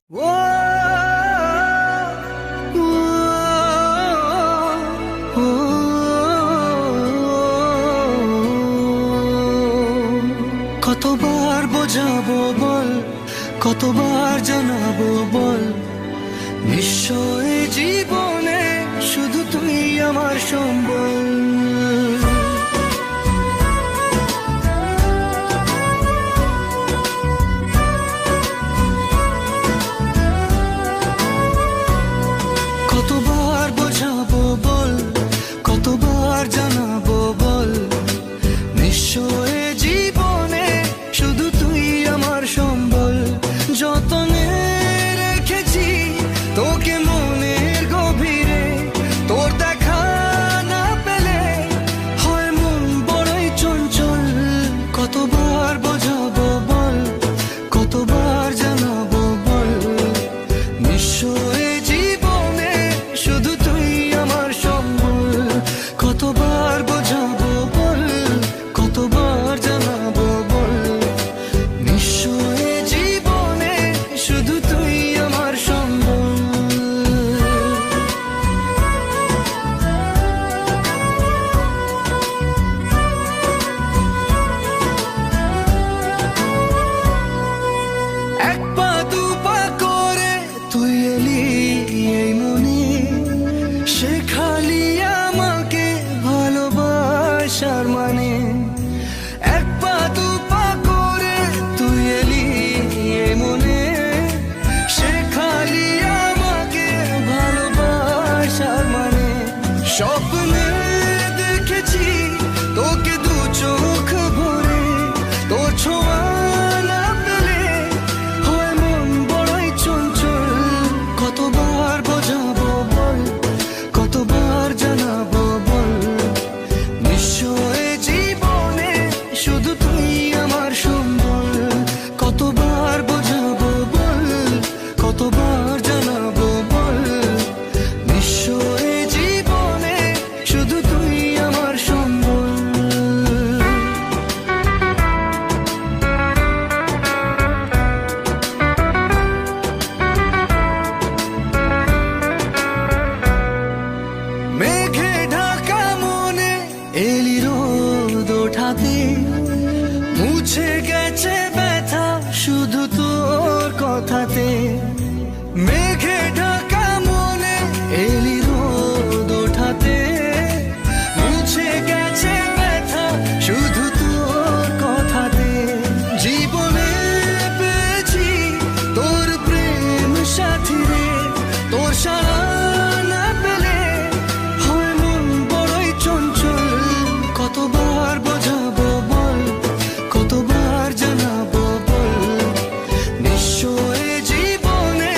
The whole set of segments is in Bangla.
কতবার বোঝাবো বল, কতবার জানাবো বল, নিশ্চয় জীবনে শুধু তুই আমার সম্বল। কতবার বোঝাবো বল, কতবার জানাবো বল, নিশ্চয় জীবনে শুধু তুই আমার সম্বল। যতনে রেখেছি তোকে মনের গভীরে, তোর দেখা না পেলে হয় মন বড়ই চঞ্চল। কতবার বোঝাবো বল, কতবার জানাবো বল, নিশ্চয় জীবনে শুধু তুই আমার সম্বল। কতবার বোঝাবো বল, কতবার জানাবো বল, নিশ্চয় জীবনে শুধু তুই আমার সম্বল। এক পা দু পা করে তুই এলি এই মনে, শেখালি আমাকে ভালোবাসার মানে। এক পা দু পা করে তুই এলি এই মনে, শেখালি আমাকে ভালোবাসার মানে। স্বপ্নে দেখেছি তোকে দু চোখ ভরে, তোর ছোঁয়া না পেলে হয় মন বড়ই চঞ্চল। কতবার বোঝাবো বল, কতবার জানাবো বল, নিশ্চয় জীবনে শুধু তুই আমার সম্বল। কতবার বোঝাবো বল, কতবার জানাবো বল, নিশ্চয় জীবনে শুধু তুই আমার সম্বল। মেঘে ঢাকা মনে এলি রোদ ওঠাতে, মুছে গেছে ব্যথা শুধু তোর কথাতে। মেঘে ঢাকা মনে এলি রোদ ওঠাতে, মুছে গেছে ব্যথা শুধু তোর কথাতে। জীবনে পেয়েছি তোর প্রেম সাথী রে, তোর সারা না পেলে হয় মন বড়ই চঞ্চল। কতবার বোঝাবো বল, কতবার জানাবো বল, নিশ্চয় জীবনে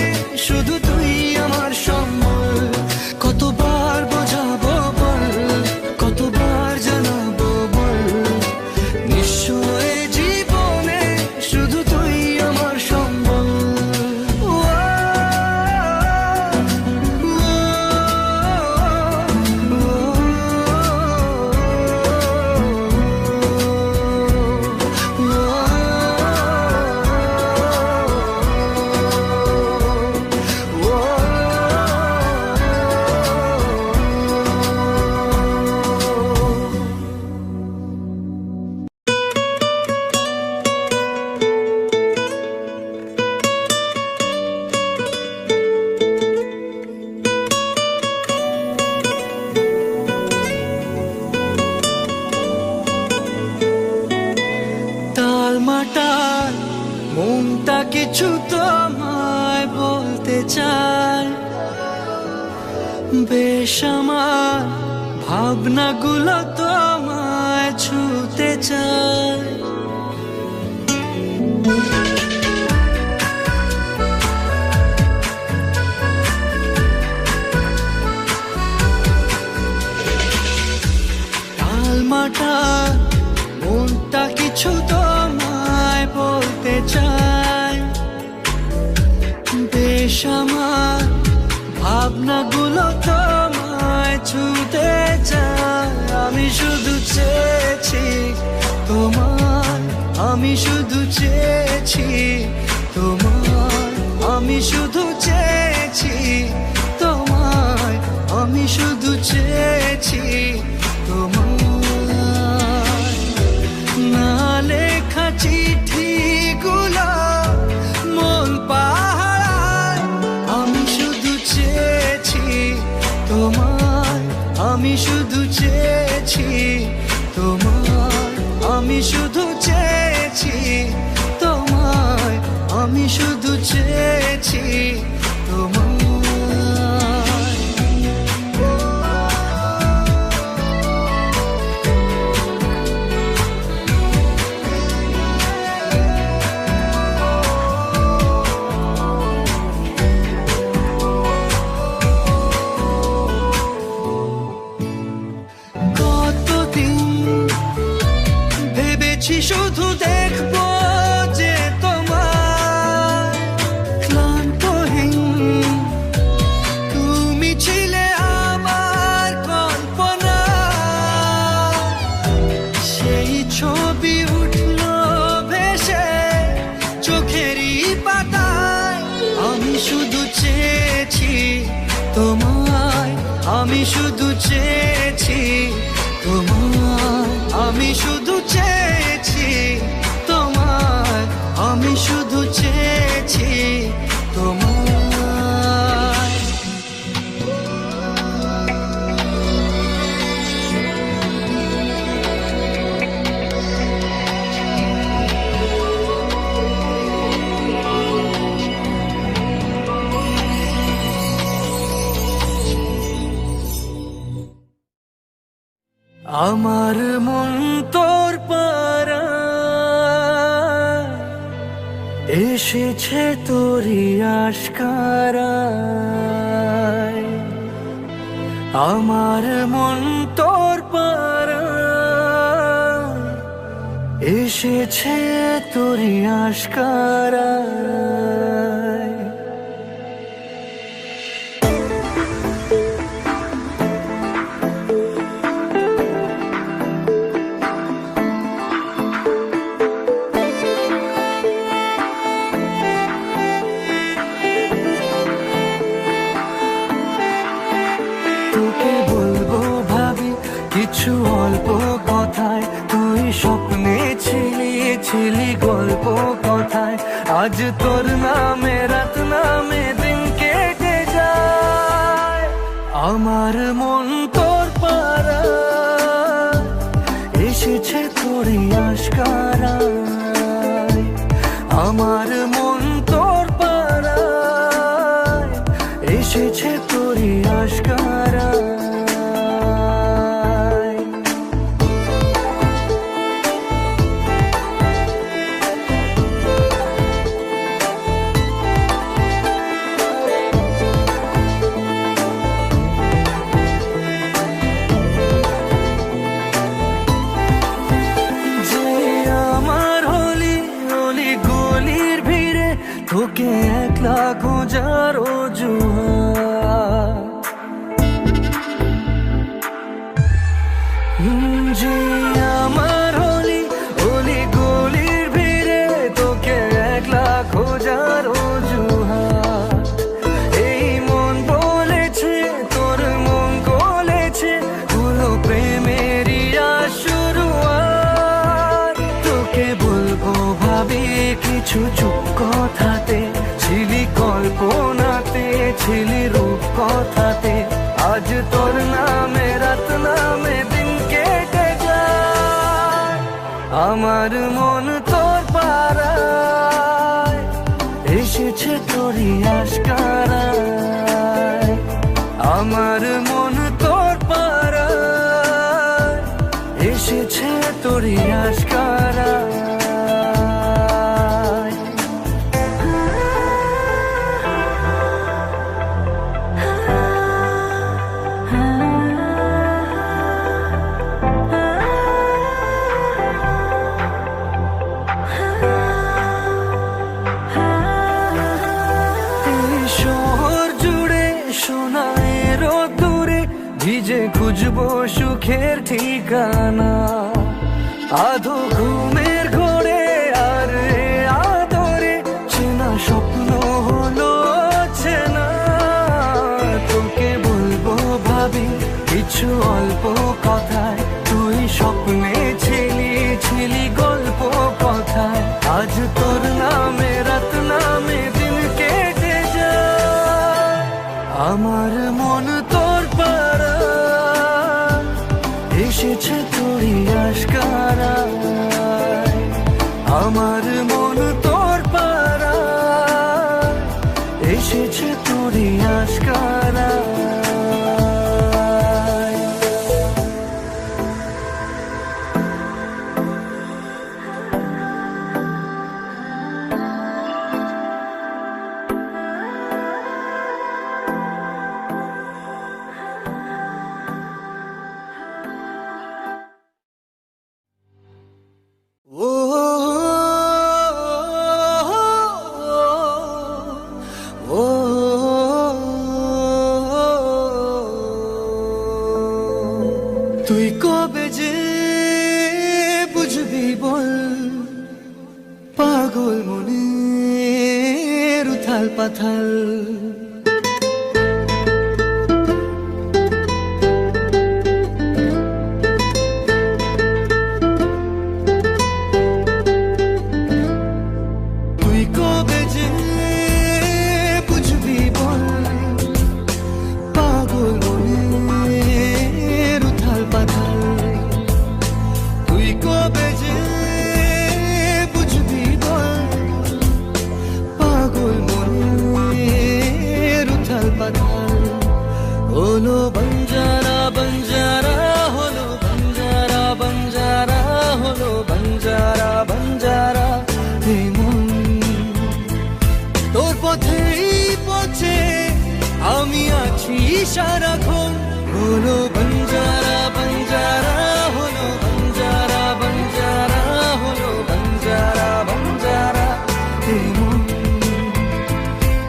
শুধু তুই আমার সম্বল। কতবার বোঝাবো বল, কতবার জানাবো বল, নিশ্চয় জীবনে শুধু তুই আমার সম্বল। টালমাটাল মনটা কিছু তোমায় বলতে চায়, বেশ আমার ভাবনাগুলো তোমায় ছুতে চায়। টালমাটাল মনটা কিছু তোমায় বলতে চায়, বেশ আমার ভাবনাগুলো তোমায় ছুতে চায়। আমি শুধু চেয়েছি তোমার, আমি শুধু চেয়েছি তোমার, আমি শুধু আমি শুধু চেয়েছি তোমায়। শুধু দেখবো যে তোমার ক্লান্তহীন তুমি ছিলে আমার কল্পনা, সেই ছবি উঠলো ভেসে চোখেরই পাতায়। আমি শুধু চেয়েছি তোমায়, আমি শুধু চেয়েছি তোমায়, আমি শুধু চেয়েছি তোমায়, আমি শুধু চেয়েছি তোমায়। আমার মন তোর পাড়ায় এসেছে তোরই আশকারায়। আমার মন তোর পাড়ায় এসেছে তোরই আশকারায়। তোকে বলবো ভাবি কিছু অল্প কথায়, তুই স্বপ্নে ছিলি ছিলি গল্প কথায়। আজ তোর নামে রাত নামে দিন কেটে যায়। আমার মন তোর পাড়ায় এসেছে তোরই আশকারায়। আমার মন তোর পাড়ায় এসেছে তোরই আশকারায়। তোকে একলা খোঁজার অজুহাত, যে আমার হলি অলি গলির ভিড়ে তোকে একলা খোঁজার অজুহাত। এই মন বলেছে তোর মন গলেছে হলো প্রেমেরই শুরুয়াত। তোকে বলবো ভাবি কিছু চুপ কথাতে, ছিলি কল্পনাতে ছিলি রূপ কথাতে। আজ তোর নামে রাত নামে দিন কেটে যায়। আমার মন তোর পাড়ায় এসেছে তোরই আশকারায়। আমার মন তোর পাড়ায় এসেছে তোরই আশকারায়। ভিজে খুঁজবো সুখের ঠিকানা, আধো ঘুমের ঘোরে আর আদরে চেনা স্বপ্ন হলো চেনা। তোকে বলবো ভাবি কিছু অল্প কথায়, তুই স্বপ্নে ছিলি ছিলি গল্প কথায়। আজ তোর নামে রাত নামে দিন কেটে যায়। আমার মন তোর পাড়ায় এসেছে তোরই আশকারায়। আমার মন তোর পাড়ায় এসেছে তোরই আশকারা। তুই কবে যে বুঝবি বল পাগল মনের উথাল পাথাল। তুই কবে যে বুঝবি বল পাগল মনের উথাল পাথাল। তুই কবে যে বুঝবি বল পাগল মনের উথাল পাথাল। হলো বঞ্জারা বঞ্জারা হলো বঞ্জারা বঞ্জারা হলো বঞ্জারা বঞ্জারা। এই মন তোর পথেই পথে আমি আছি সারাক্ষণ। হলো বঞ্জারা বঞ্জারা হলো বঞ্জারা বঞ্জারা হলো বঞ্জারা বঞ্জারা। এই মন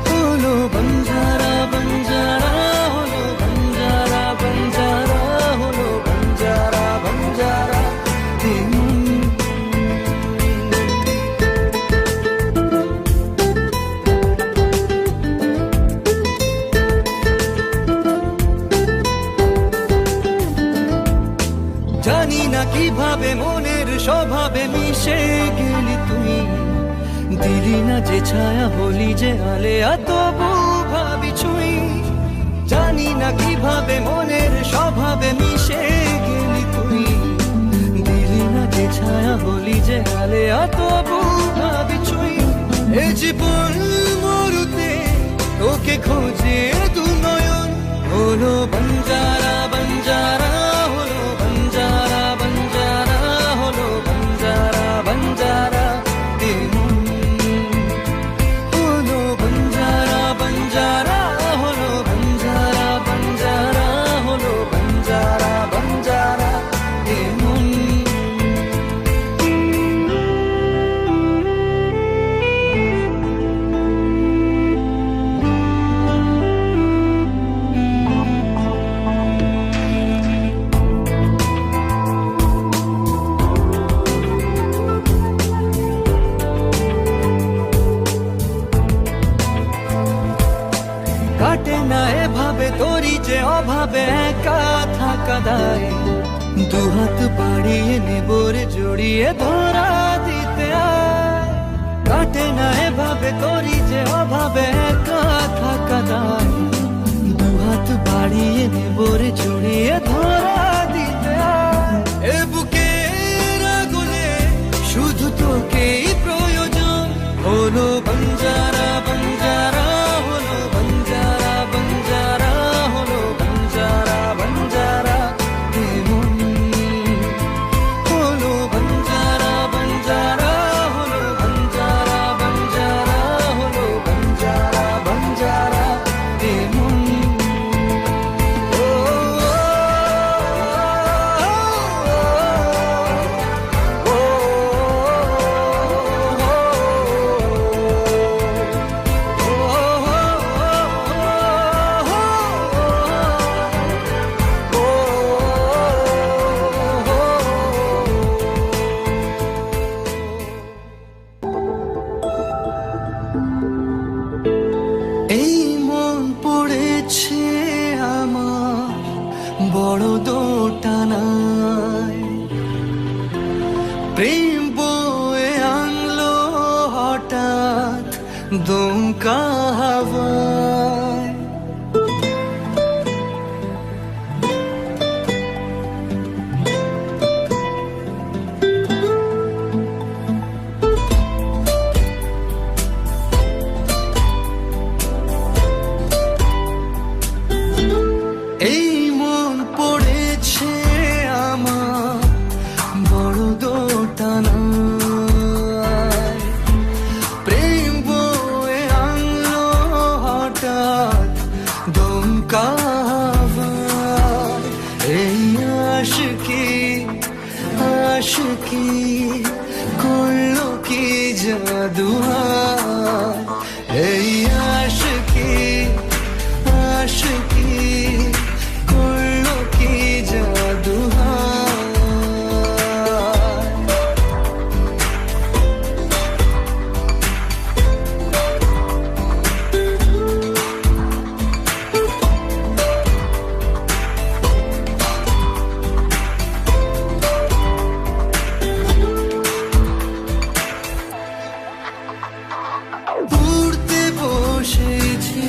হলো বঞ্জারা বঞ্জারা হলো বঞ্জারা বঞ্জারা হলো বঞ্জারা বঞ্জারা। এই মন জানি না কিভাবে মনের স্বভাবে মিশে গেলি তুই। দিলি না যে ছায়া হলি যে আলেয়া তবু ভাবি ছুঁই। জানি না কিভাবে মনের স্বভাবে মিশে গেলি তুই। দিলি না যে ছায়া হলি যে আলেয়া তবু ভাবি ছুঁই। এ জীবন মরুতে তোকে খোঁজে দু নয়ন। হলো বঞ্জারা বঞ্জারা হলো বঞ্জারা বঞ্জারা হলো বঞ্জারা বঞ্জারা। এই মন হলো বঞ্জারা বঞ্জারা হলো বঞ্জারা বঞ্জারা হলো বঞ্জারা বঞ্জারা। এই মন কাটে না এভাবে তোরই যে অভাবে একা থাকা দায়। দুহাত বাড়িয়ে নেবরে জড়িয়ে ধরা দিতে আয়। কাটে না এভাবে তোরই যে অভাবে একা থাকা দায়। দুহাত বাড়িয়ে নেবরে জড়িয়ে ধরা দিতে আয়। এ বুকের আগুনে শুধু তোকেই প্রয়োজন। হলো বঞ্জারা বঞ্জারা হলো বঞ্জারা বঞ্জারা হলো বঞ্জারা বঞ্জারা। এই মন হলো বঞ্জারা বঞ্জারা হলো বঞ্জারা বঞ্জারা হলো বঞ্জারা বঞ্জারা। এই মন ও এই মন পড়েছে আমার বড় দোটানায়। প্রেম বয়ে আনলো হঠাৎ দমকা হাওয়ায়। আশিকি করলো কি জাদু হায়, এই আশিকি আশিকি করলো কি জাদু হায়। পুড়তে বসেছি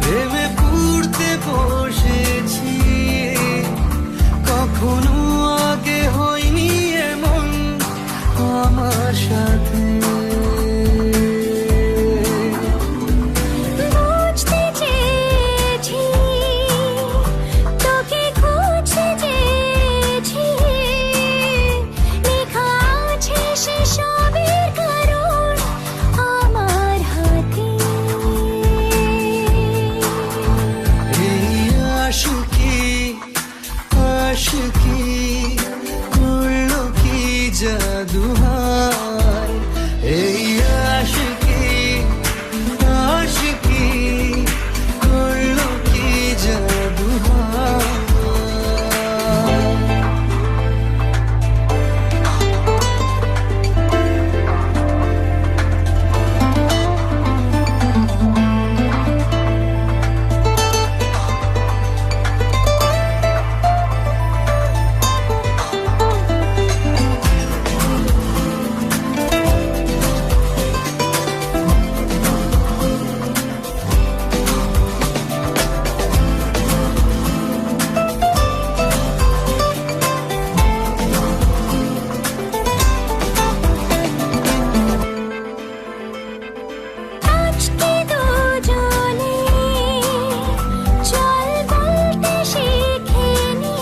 প্রেমে, পুড়তে বসেছি, কখনো আগে হয়নি এমন আমার সাথে। বুঝতে চেয়েছি, তোকে খুঁজতে চেয়েছি, লেখা আছে সেসবের কারণ আমার হাতে। এই আশিকি আশিকি করলো কি জাদু হায়, এই আশিকি আশিকি করলো কি জাদু হায়। আজকে দুজনে চল বলতে শিখিনি,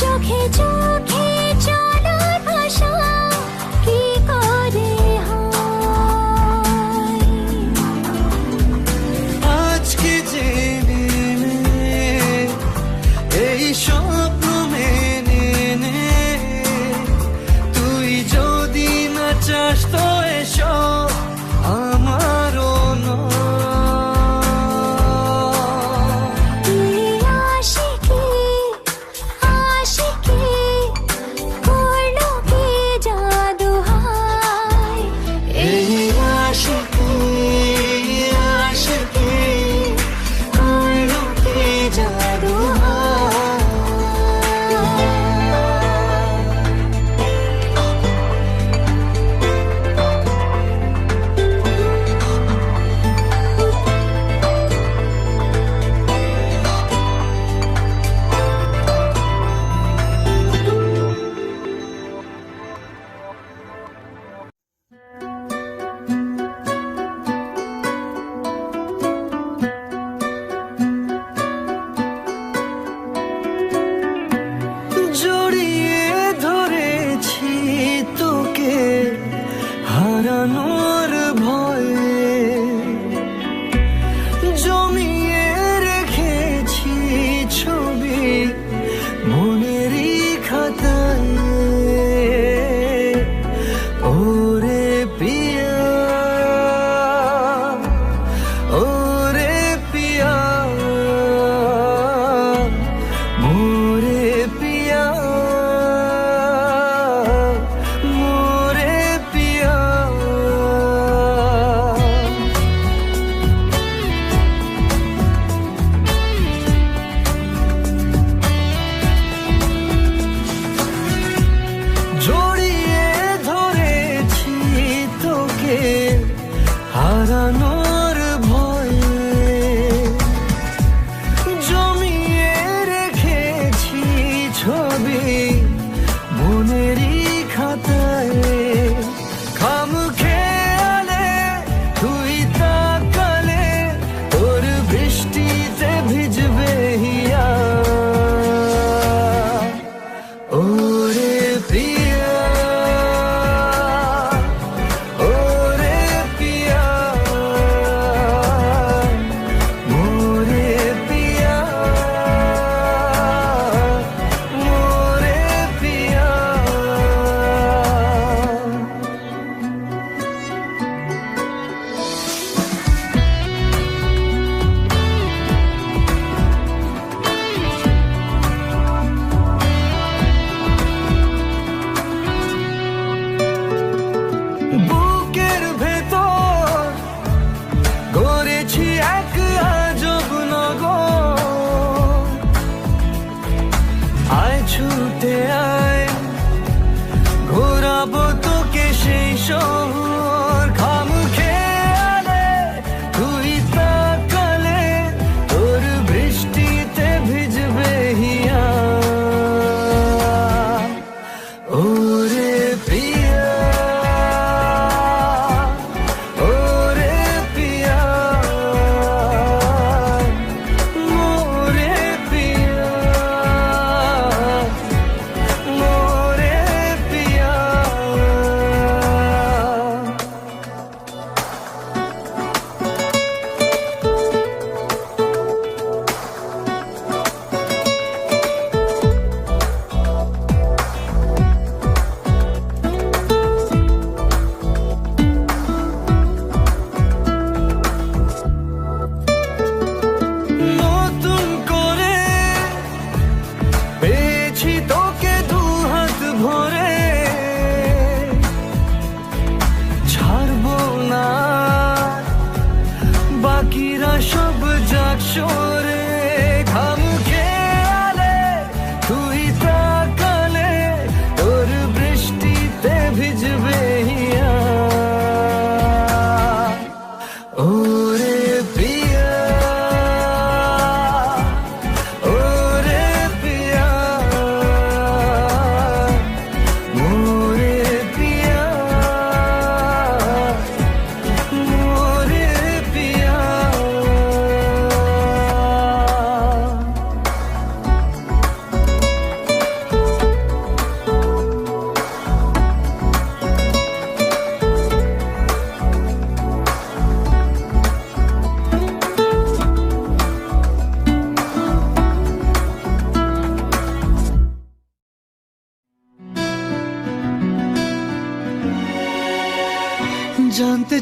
চোখে চোখে চলার ভাষা কি করে হয়। আজকে জেনে নে, এই স্বপ্ন মেনে নে, তুই যদি না চাস তো এসব আমারও নয়। তুই আশিকি আশিকি করলো কি জাদু হায়, এই আশিকি আশিকি করলো কি জাদু হায়। জড়িয়ে ধরেছি তোকে হারানোর ভয়ে, জমিয়ে রেখেছি ছবি মনেরই খাতায়। ওরে পিয়া ওরে পিয়া মোরে পিয়া মোরে পিয়া।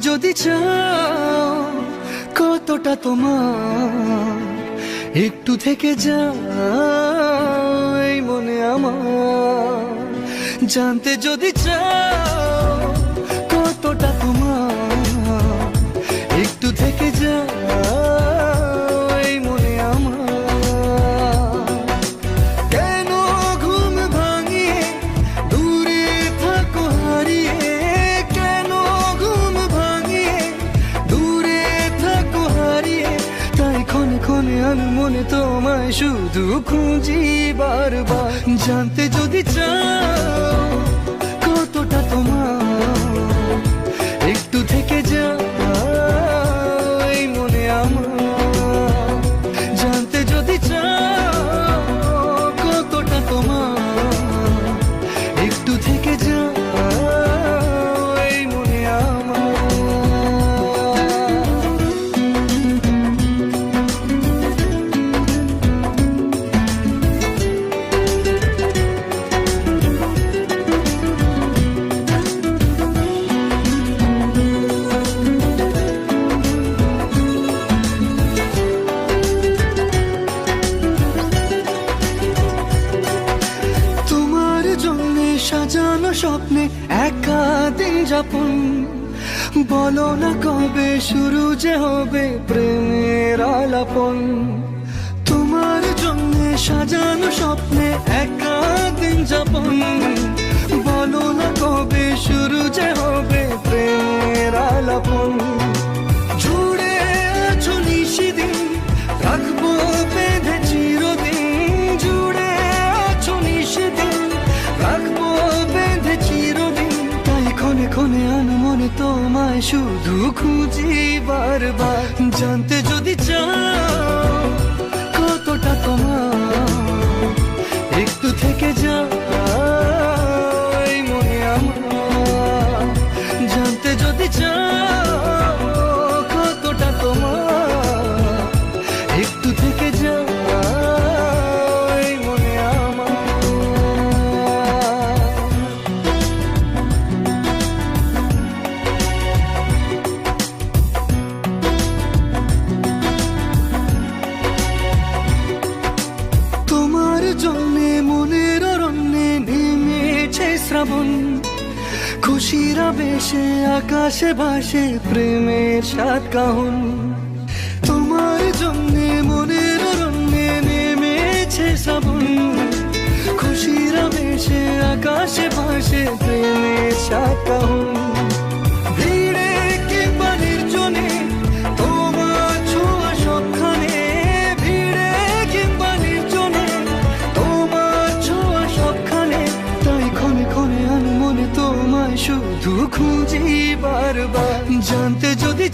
যদি চাও কতটা তোমার একটু থেকে যাই মনে আমার, জানতে যদি চাও কতটা তোমার একটু থেকে যাই মনে আমার। কেন ঘুম ভাঙিয়ে দূরে থাকো হারিয়ে, কেন ঘুম ভাঙিয়ে দূরে থাকো হারিয়ে, তাই ক্ষণে ক্ষণে আমি মনে তোমায় শুধু খুঁজি বারবার, জানতে যদি চাও কতটা তোমার একটু থেকে যাই মনে আমার, জানতে যদি চাও কতটা তোমার একটু থেকে যাই মনে আমার। সাজানো স্বপ্নে একা দিন যাপন, বলো না কবে শুরু যে হবে প্রেমের আলাপন। তোমার জন্য সাজানো স্বপ্নে একা দিন যাপন, বলো না কবে শুরু যে হবে প্রেমের আলাপন। জুড়ে আছো নিশিদিন রাখবো বেঁধে চিরদিন, জুড়ে আছো নিশিদিন রাখবো বেঁধে চিরদিন, তাই ক্ষণে ক্ষণে আনমনে তোমায় শুধু খুঁজি বারবার, জানতে যদি চাও কতটা তোমার একটু থেকে যাই মনে আমার, জানতে যদি চাও কতটা তোমার একটু থেকে যাই মনে আমার। তোমার জন্যে মনের অরণ্যে নেমেছে শ্রাবণ, খুশির আবেশে আকাশে ভাসে প্রেমের সাত কাহন। তোমার জন্যে মনের অরণ্যে নেমেছে শ্রাবণ, খুশির আবেশে আকাশে ভাসে প্রেমের সাত কাহন। ভিড়ে কিংবা নির্জনে তোমার ছোঁয়া সবখানে, ভিড়ে কিংবা নির্জনে তোমার ছোঁয়া সবখানে, তাই ক্ষণে ক্ষণে আমি মনে তোমায় শুধু খুঁজি বারবার, জানতে যদি